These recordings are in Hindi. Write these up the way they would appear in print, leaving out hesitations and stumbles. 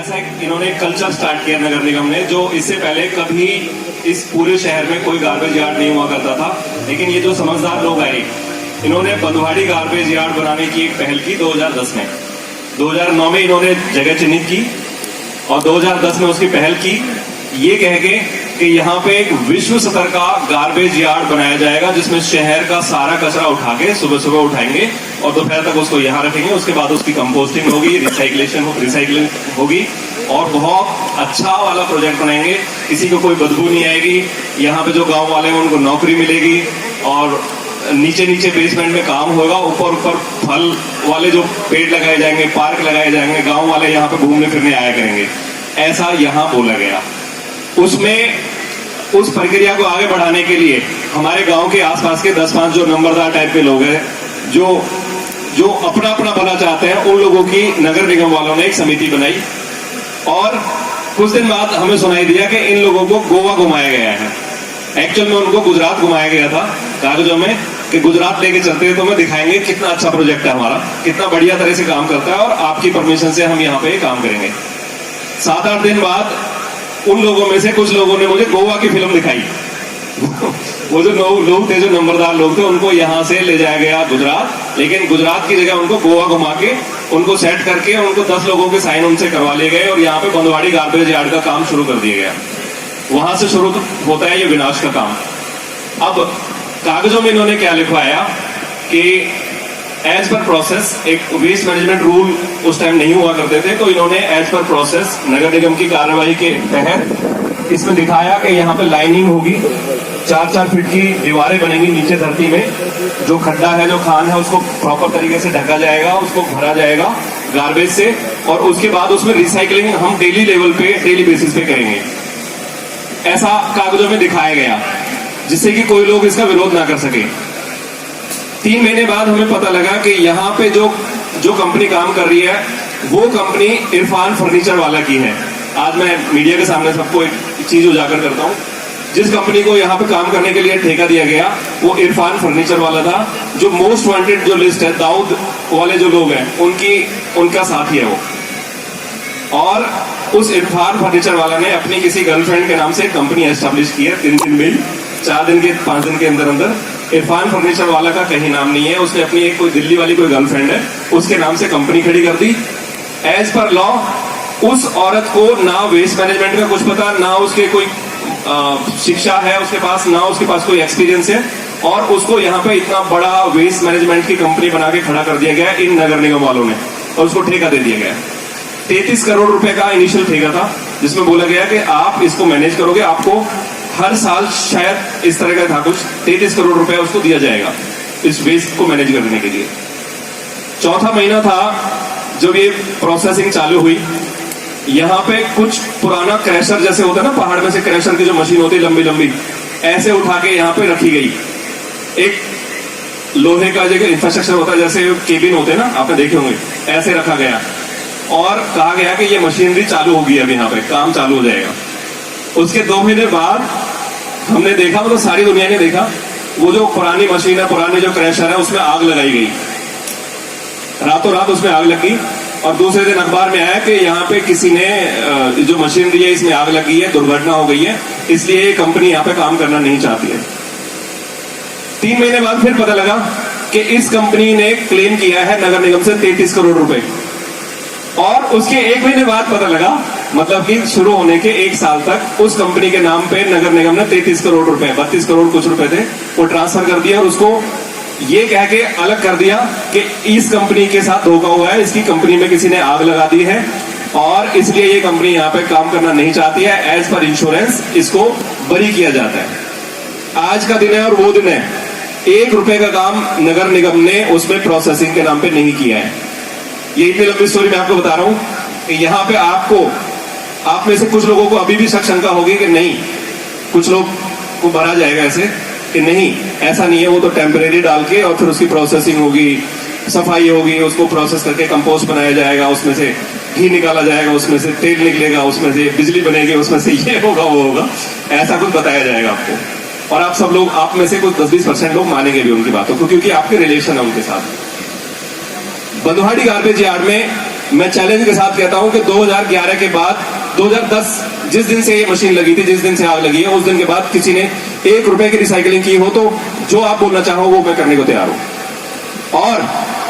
ऐसा इन्होंने कल्चर स्टार्ट किया नगर निगम ने, जो इससे पहले कभी इस पूरे शहर में कोई गार्बेज यार्ड नहीं हुआ करता था। लेकिन ये जो समझदार लोग आए, इन्होंने बंधुआड़ी गार्बेज यार्ड बनाने की एक पहल की 2010 में। 2009 में इन्होंने जगह चिन्हित की और 2010 में उसकी पहल की, ये कह के कि यहाँ पे एक विश्व स्तर का गार्बेज यार्ड बनाया जाएगा, जिसमें शहर का सारा कचरा उठा के सुबह सुबह उठाएंगे और दोपहर तक उसको यहाँ रखेंगे। उसके बाद उसकी कंपोस्टिंग होगी, रिसाइकलिंग होगी और बहुत अच्छा वाला प्रोजेक्ट बनाएंगे। किसी को कोई बदबू नहीं आएगी। यहाँ पे जो गांव वाले हैं उनको नौकरी मिलेगी और नीचे नीचे बेसमेंट में काम होगा, ऊपर ऊपर फल वाले जो पेड़ लगाए जाएंगे, पार्क लगाए जाएंगे, गांव वाले यहाँ पे घूमने फिरने आया करेंगे, ऐसा यहाँ बोला गया। उसमें उस प्रक्रिया को आगे बढ़ाने के लिए हमारे गांव के आसपास के 10-5 जो नंबरदार टाइप के लोग हैं, जो अपना अपना भला चाहते हैं, उन लोगों की नगर निगम वालों ने एक समिति बनाई और कुछ दिन बाद हमें सुनाई दिया कि इन लोगों को गोवा घुमाया गया है। एक्चुअल में उनको गुजरात घुमाया गया था कागजों में कि गुजरात लेके चलते हैं तो मैं दिखाएंगे कितना अच्छा प्रोजेक्ट है हमारा, कितना बढ़िया तरह से काम करता है और आपकी परमिशन से हम यहाँ पे काम करेंगे। 7-8 दिन बाद उन लोगों में से कुछ लोगों ने मुझे गोवा की फिल्म दिखाई। वो जो लोग थे, जो नंबरदार लोग थे, उनको यहाँ से ले जाया गया गुजरात, लेकिन गुजरात की जगह उनको गोवा घुमा के उनको सेट करके उनको 10 लोगों के साइन उनसे करवा लिए गए और यहाँ पे बंधुआड़ी गार्बेज यार्ड का काम शुरू कर दिया गया। वहां से शुरू होता है ये विनाश का काम। अब कागजों में इन्होंने क्या लिखवाया कि एज पर प्रोसेस, एक वेस्ट मैनेजमेंट रूल उस टाइम नहीं हुआ करते थे, तो इन्होंने एज पर प्रोसेस नगर निगम की कार्यवाही के तहत इसमें दिखाया कि यहाँ पे लाइनिंग होगी, 4-4 फीट की दीवारें बनेंगी नीचे धरती में, जो खड्डा है, जो खान है, उसको प्रॉपर तरीके से ढका जाएगा, उसको भरा जाएगा गार्बेज से और उसके बाद उसमें रिसाइकलिंग हम डेली लेवल पे, डेली बेसिस पे करेंगे। ऐसा कागजों में दिखाया गया जिससे कि कोई लोग इसका विरोध ना कर सके। 3 महीने बाद हमें पता लगा कि यहाँ पे जो कंपनी काम कर रही है वो कंपनी इरफान फर्नीचर वाला की है। आज मैं मीडिया के सामने सबको एक चीज उजागर करता हूँ। जिस कंपनी को यहाँ पे काम करने के लिए ठेका दिया गया वो इरफान फर्नीचर वाला था, जो मोस्ट वांटेड जो लिस्ट है, दाऊद वाले जो लोग हैं उनका साथी है वो। और उस इरफान फर्नीचर वाला ने अपनी किसी गर्लफ्रेंड के नाम से कंपनी एस्टेब्लिश की है। 3 दिन में, 4 दिन के 5 दिन के अंदर अंदर। इरफान फर्नीचर वाला का कहीं नाम नहीं है, उसने अपनी एक कोई दिल्ली वाली कोई गर्लफ्रेंड है, उसके नाम से कंपनी खड़ी कर दी। एज पर लॉ उस औरत को ना वेस्ट मैनेजमेंट का कुछ पता, ना उसके कोई शिक्षा है उसके पास, ना उसके पास कोई एक्सपीरियंस है, और उसको यहाँ पे इतना बड़ा वेस्ट मैनेजमेंट की कंपनी बना के खड़ा कर दिया गया इन नगर निगम वालों ने और उसको ठेका दे दिया गया। 33 करोड़ रुपए का इनिशियल ठेका था, जिसमें बोला गया कि आप इसको मैनेज करोगे, आपको हर साल शायद इस तरह का था कुछ 33 करोड़ रुपए उसको दिया जाएगा इस वेस्ट को मैनेज करने के लिए। 4था महीना था जब ये प्रोसेसिंग चालू हुई। यहाँ पे कुछ पुराना क्रैशर जैसे होता है ना, पहाड़ में से क्रैशर की जो मशीन होती है लंबी लंबी, ऐसे उठा के यहाँ पे रखी गई। एक लोहे का जो इंफ्रास्ट्रक्चर होता है, जैसे केबिन होते हैं ना, आपने देखे होंगे, ऐसे रखा गया और कहा गया कि ये मशीनरी चालू होगी, अब यहाँ पे काम चालू हो जाएगा। उसके 2 महीने बाद हमने देखा, मतलब सारी दुनिया ने देखा, वो जो पुरानी मशीन है, पुरानी जो क्रैशर है, उसमें आग लगाई गई। रातों रात उसमें आग लगी और दूसरे दिन अखबार में आया कि यहाँ पे किसी ने जो मशीनरी है इसमें आग लगी है, दुर्घटना हो गई है, इसलिए ये कंपनी यहाँ पे काम करना नहीं चाहती है। 3 महीने बाद फिर पता लगा कि इस कंपनी ने क्लेम किया है नगर निगम से 33 करोड़ रुपए, और उसके 1 महीने बाद पता लगा, मतलब कि शुरू होने के 1 साल तक उस कंपनी के नाम पे नगर निगम ने 33 करोड़ रुपए, 32 करोड़ कुछ रुपए थे, वो ट्रांसफर कर दिया और उसको ये कह के अलग कर दिया कि इस कंपनी के साथ धोखा हुआ है, इसकी कंपनी में किसी ने आग लगा दी है और इसलिए ये कंपनी यहाँ पे काम करना नहीं चाहती है। एज पर इंश्योरेंस इसको बरी किया जाता है। आज का दिन है और वो दिन है, 1 रुपए का काम नगर निगम ने उसमें प्रोसेसिंग के नाम पे नहीं किया है। ये इतनी लंबी स्टोरी मैं आपको बता रहा हूं कि यहाँ पे आप में से कुछ लोगों को अभी भी शक शंका होगी कि नहीं, कुछ लोग को भरा जाएगा ऐसे कि नहीं, ऐसा नहीं है, वो तो टेम्परेरी डाल के और फिर उसकी प्रोसेसिंग होगी, सफाई होगी, उसको प्रोसेस करके कंपोस्ट बनाया जाएगा, उसमें से घी निकाला जाएगा, उसमें से तेल निकलेगा, उसमें से बिजली बनेगी, उसमें से ये होगा वो होगा, ऐसा कुछ बताया जाएगा आपको। और आप सब लोग, आप में से कुछ 10-20% लोग मानेंगे भी उनकी बातों को, क्योंकि आपके रिलेशन है उनके साथ। बंधुआड़ी गार्बेज यार्ड में मैं चैलेंज के साथ कहता हूं कि 2011 के बाद 2010 जिस दिन से ये मशीन लगी थी, जिस दिन से आग लगी है, उस दिन के बाद किसी ने 1 रुपए की रिसाइकलिंग की हो तो जो आप बोलना चाहो वो मैं करने को तैयार हूं। और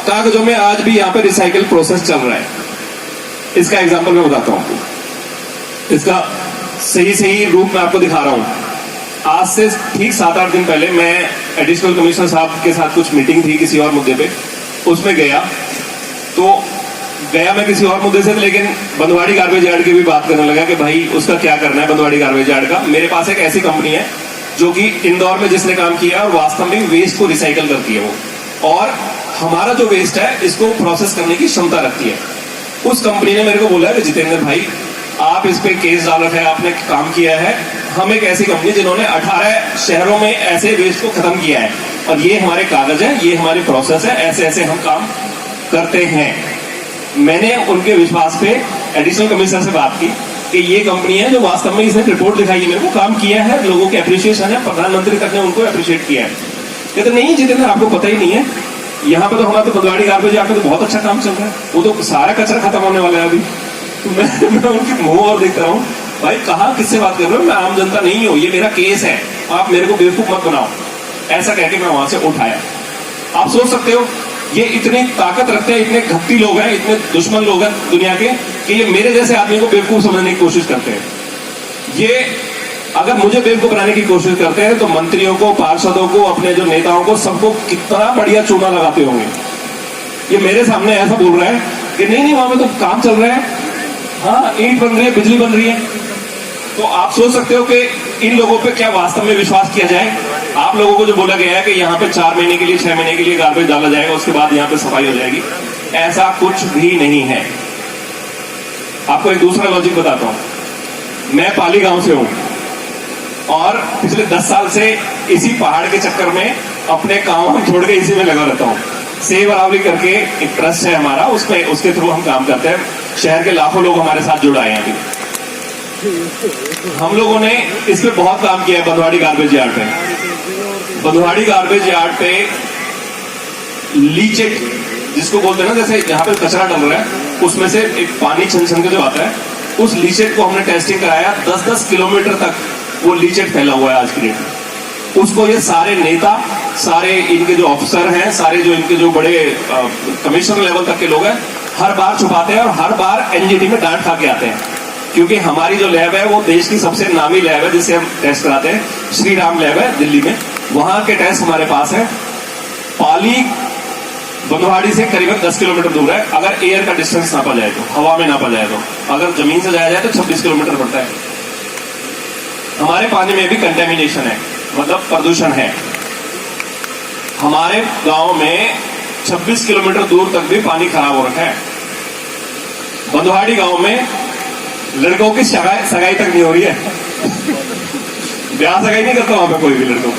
कागजों में आज भी यहां पे रिसाइकिल प्रोसेस चल रहा है। इसका एग्जांपल मैं बताता हूं, इसका सही रूप मैं आपको दिखा रहा हूं। आज से ठीक 7-8 दिन पहले मैं एडिशनल कमिश्नर साहब के साथ कुछ मीटिंग थी किसी और मुद्दे पे, उसमें गया मैं किसी और मुद्दे से, लेकिन बंधवाड़ी गार्बेज यार्ड की भी बात करने लगा कि भाई उसका क्या करना है बंधवाड़ी गार्बेज यार्ड का। मेरे पास एक ऐसी कंपनी है जो कि इंदौर में जिसने काम किया और वास्तव में वेस्ट को रिसाइकल करती है वो, और हमारा जो वेस्ट है इसको प्रोसेस करने की क्षमता रखती है। उस कंपनी ने मेरे को बोला कि जितेंद्र भाई आप इस पे केस डाल रखे हैं, आपने काम किया है। हम एक ऐसी कंपनी जिन्होंने 18 शहरों में ऐसे वेस्ट को खत्म किया है और ये हमारे कागज है, ये हमारी प्रोसेस है, ऐसे ऐसे हम काम करते हैं। मैंने उनके विश्वास पे एडिशनल कमिश्नर से बात की कि ये कंपनी है जो वास्तव में इसने रिपोर्ट दिखाई है, मेरे को काम किया है, लोगों के अप्रिशिएशन है, प्रधानमंत्री तक ने उनको अप्रिशिएट किया है। कहते नहीं जितेंद्र आपको पता ही नहीं है, यहाँ पे तो हमारा तो बंधवाड़ी गार्बेज यार्ड पे तो बहुत अच्छा काम चल रहा है, वो तो सारा कचरा खत्म होने वाला है अभी। तो मैं उनके मुंह और देखता रहा हूँ, भाई कहाँ किससे बात कर रहे हो, मैं आम जनता नहीं हूँ, ये मेरा केस है, आप मेरे को बेवकूफ मत बनाओ। ऐसा कहकर मैं वहां से उठाया। आप सोच सकते हो ये इतनी ताकत रखते हैं, इतने घपटी लोग हैं, इतने दुश्मन लोग हैं दुनिया के कि ये मेरे जैसे आदमी को बेवकूफ समझने की कोशिश करते हैं। ये अगर मुझे बेवकूफ बनाने की कोशिश करते हैं तो मंत्रियों को, पार्षदों को, अपने जो नेताओं को, सबको कितना बढ़िया चूना लगाते होंगे। ये मेरे सामने ऐसा बोल रहा है कि नहीं वहां पे तो काम चल रहा है, हाँ ईंट बन रही है, बिजली बन रही है। तो आप सोच सकते हो कि इन लोगों पे क्या वास्तव में विश्वास किया जाए। आप लोगों को जो बोला गया है कि यहाँ पे 4 महीने के लिए, 6 महीने के लिए गार्बेज डाला जाएगा, उसके बाद यहाँ पे सफाई हो जाएगी, ऐसा कुछ भी नहीं है। आपको एक दूसरा लॉजिक बताता हूं। मैं पाली गांव से हूं और पिछले 10 साल से इसी पहाड़ के चक्कर में अपने काम छोड़ के इसी में लगा रहता हूं। सेव अरावली करके एक ट्रस्ट है हमारा, उसमें उसके थ्रू हम काम करते हैं। शहर के लाखों लोग हमारे साथ जुड़ आए हैं। अभी हम लोगों ने इस पे बहुत काम किया है। बंधवाड़ी गार्बेज यार्ड पे, बंधवाड़ी गार्बेज यार्ड पे लीचेट जिसको बोलते हैं ना, जैसे यहाँ पे कचरा डल रहा है उसमें से एक पानी छन छन के जो आता है, उस लीचेट को हमने टेस्टिंग कराया। 10-10 किलोमीटर तक वो लीचेट फैला हुआ है आज की डेट में। उसको ये सारे नेता, सारे इनके जो ऑफिसर हैं, सारे जो इनके जो बड़े कमिश्नर लेवल तक के लोग हैं, हर बार छुपाते हैं और हर बार एनजीटी में डांट खा के आते हैं। क्योंकि हमारी जो लैब है वो देश की सबसे नामी लैब है जिसे हम टेस्ट कराते हैं, श्री राम लैब है दिल्ली में, वहां के टेस्ट हमारे पास है। पाली बंधवाड़ी से करीबन 10 किलोमीटर दूर है। अगर एयर का डिस्टेंस नापा जाए तो, हवा में नापा जाए तो, अगर जमीन से जाया जाए तो 26 किलोमीटर पड़ता है। हमारे पानी में भी कंटेमिनेशन है, मतलब प्रदूषण है। हमारे गांव में 26 किलोमीटर दूर तक भी पानी खराब हो रखा है। बंधवाड़ी गांव में लड़कों की सगाई तक नहीं हो रही है। ब्याह सगाई नहीं करता वहां पे कोई भी लड़कों को।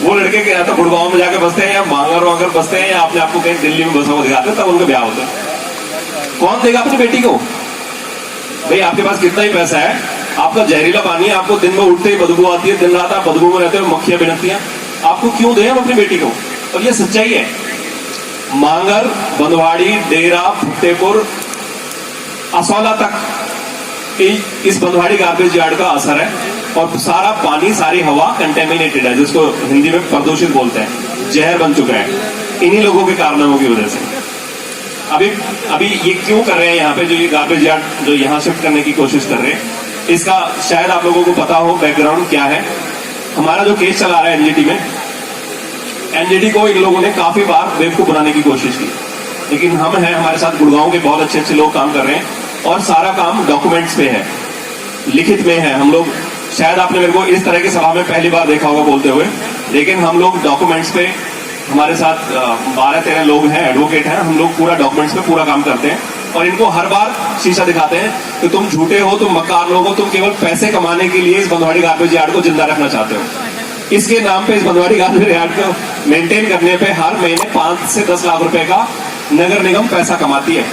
वो लड़के के या तो गुड़गांव में जाके बसते हैं या मांगर वांगर बसते हैं या अपने आपको कहीं दिल्ली में बसा हुआ दिखाते हैं, तब उनका ब्याह होता है। कौन देगा अपनी बेटी को? भाई आपके पास कितना ही पैसा है, आपका जहरीला पानी है, आपको दिन में उठते ही बदबू आती है, दिन रात आप बदबू में रहते हो, मक्खियां बिनकती हैं, आपको क्यों दें हम अपनी बेटी को? और ये सच्चाई है। मांगर, बंधवाड़ी, डेरा, फतेहपुर, असौला तक इस बंधवाड़ी गार्बेज यार्ड का असर है और सारा पानी, सारी हवा कंटेमिनेटेड है, जिसको हिंदी में प्रदूषित बोलते हैं, जहर बन चुका है इन्हीं लोगों के कारनामों की वजह से। अभी ये क्यों कर रहे हैं यहाँ पे, जो ये गार्बेज यार्ड जो यहाँ शिफ्ट करने की कोशिश कर रहे हैं, इसका शायद आप लोगों को पता हो बैकग्राउंड क्या है। हमारा जो केस चला रहा है एनजीटी में, एनजीटी को इन लोगों ने काफी बार बेवकूफ बनाने की कोशिश की, लेकिन हम हैं, हमारे साथ गुड़गांव के बहुत अच्छे अच्छे लोग काम कर रहे हैं और सारा काम डॉक्यूमेंट्स पे है, लिखित में है। हम लोग, शायद आपने मेरे को इस तरह की सभा में पहली बार देखा होगा बोलते हुए, लेकिन हम लोग डॉक्यूमेंट्स पे, हमारे साथ 12-13 लोग हैं, एडवोकेट हैं, हम लोग पूरा डॉक्यूमेंट्स पे पूरा काम करते हैं और इनको हर बार शीशा दिखाते हैं कि तुम झूठे हो, तुम मक्कार लोग हो, तुम केवल पैसे कमाने के लिए इस बंधवाड़ी गार्बेज यार्ड को जिंदा रखना चाहते हो। इसके नाम पे, इस बंधवाड़ी गार्बेज यार्ड को मेंटेन करने पे हर महीने 5 से 10 लाख रुपए का नगर निगम पैसा कमाती है।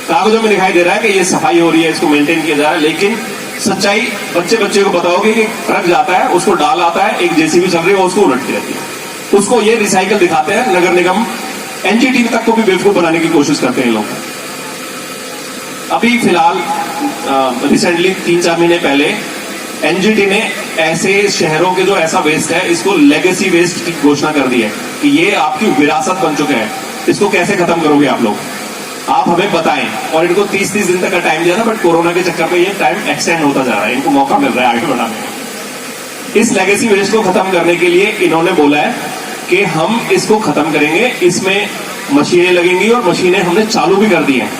कागजों में दिखाई दे रहा है कि ये सफाई हो रही है, इसको मेंटेन किया जा रहा है, लेकिन सच्चाई बच्चे को बताओगे कि ट्रक जाता है, उसको डाल आता है, एक जेसीबी चल रही है, उसको उलटती रहती है, उसको ये रिसाइकल दिखाते हैं। नगर निगम, एनजीटी तक को भी बेवकूफ बनाने की कोशिश करते हैं लोग। अभी फिलहाल रिसेंटली 3-4 महीने पहले एनजीटी ने ऐसे शहरों के जो ऐसा वेस्ट है इसको लेगेसी वेस्ट की घोषणा कर दी है कि ये आपकी विरासत बन चुके हैं, इसको कैसे खत्म करोगे आप लोग, आप हमें बताएं। और इनको 30-30 दिन तक का टाइम दिया था, बट कोरोना के चक्कर में ये टाइम एक्सटेंड होता जा रहा है, इनको मौका मिल रहा है आगे बढ़ाने का। इस लेगेसी वेस्ट को खत्म करने के लिए इन्होंने बोला है कि हम इसको खत्म करेंगे, इसमें मशीनें लगेंगी और मशीनें हमने चालू भी कर दी हैं।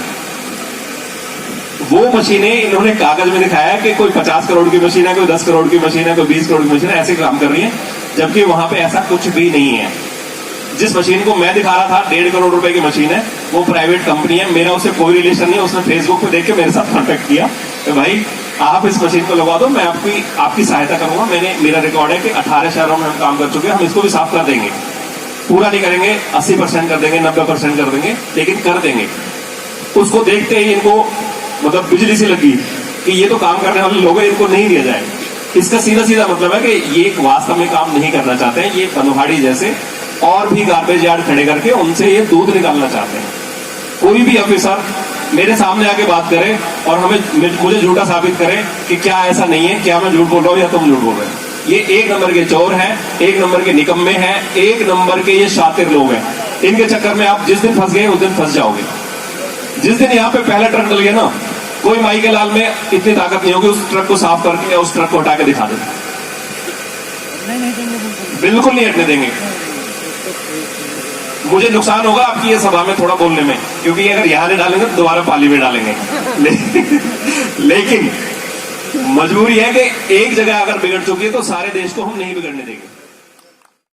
वो मशीनें इन्होंने कागज में दिखाया है कि कोई 50 करोड़ की मशीन है, कोई 10 करोड़ की मशीन है, कोई 20 करोड़ की मशीन है, ऐसे काम कर रही है, जबकि वहां पे ऐसा कुछ भी नहीं है। जिस मशीन को मैं दिखा रहा था 1.5 करोड़ रुपए की मशीन है, वो प्राइवेट कंपनी है, मेरा उससे कोई रिलेशन नहीं। उसने फेसबुक पे देख के मेरे साथ कॉन्टेक्ट किया कि भाई आप इस मशीन को लगवा दो, मैं आपकी सहायता करूंगा। मेरा रिकॉर्ड है कि 18 शहरों में हम काम कर चुके हैं, हम इसको भी साफ कर देंगे, पूरा नहीं करेंगे, 80% कर देंगे, 90% कर देंगे, लेकिन कर देंगे। उसको देखते ही इनको मतलब बिजली सी लगी कि ये तो काम करने वाले लोग हैं, इनको नहीं दिया जाए। इसका सीधा सीधा मतलब है कि ये वास्तव में काम नहीं करना चाहते हैं, ये बनवाड़ी जैसे और भी गार्बेज यार्ड खड़े करके उनसे ये दूध निकालना चाहते हैं। कोई भी ऑफिसर मेरे सामने आके बात करे और मुझे झूठा साबित करे कि क्या ऐसा नहीं है, क्या मैं झूठ बोल रहा हूं या तुम झूठ बोल रहे हो, ये 1 नंबर के चोर हैं, 1 नंबर के निकम्मे हैं, 1 नंबर के ये शातिर लोग हैं। इनके चक्कर में आप जिस दिन फंस गए उस दिन फंस जाओगे। जिस दिन यहाँ पे पहला ट्रक डल गया ना, कोई माई के लाल में इतनी ताकत नहीं होगी उस ट्रक को साफ करके उस ट्रक को हटा के दिखा दे, बिल्कुल नहीं हटने देंगे। मुझे नुकसान होगा आपकी ये सभा में थोड़ा बोलने में, क्योंकि अगर यहां नहीं डालेंगे तो दोबारा पाली में डालेंगे। लेकिन मजबूरी है कि एक जगह अगर बिगड़ चुकी है तो सारे देश को हम नहीं बिगड़ने देंगे।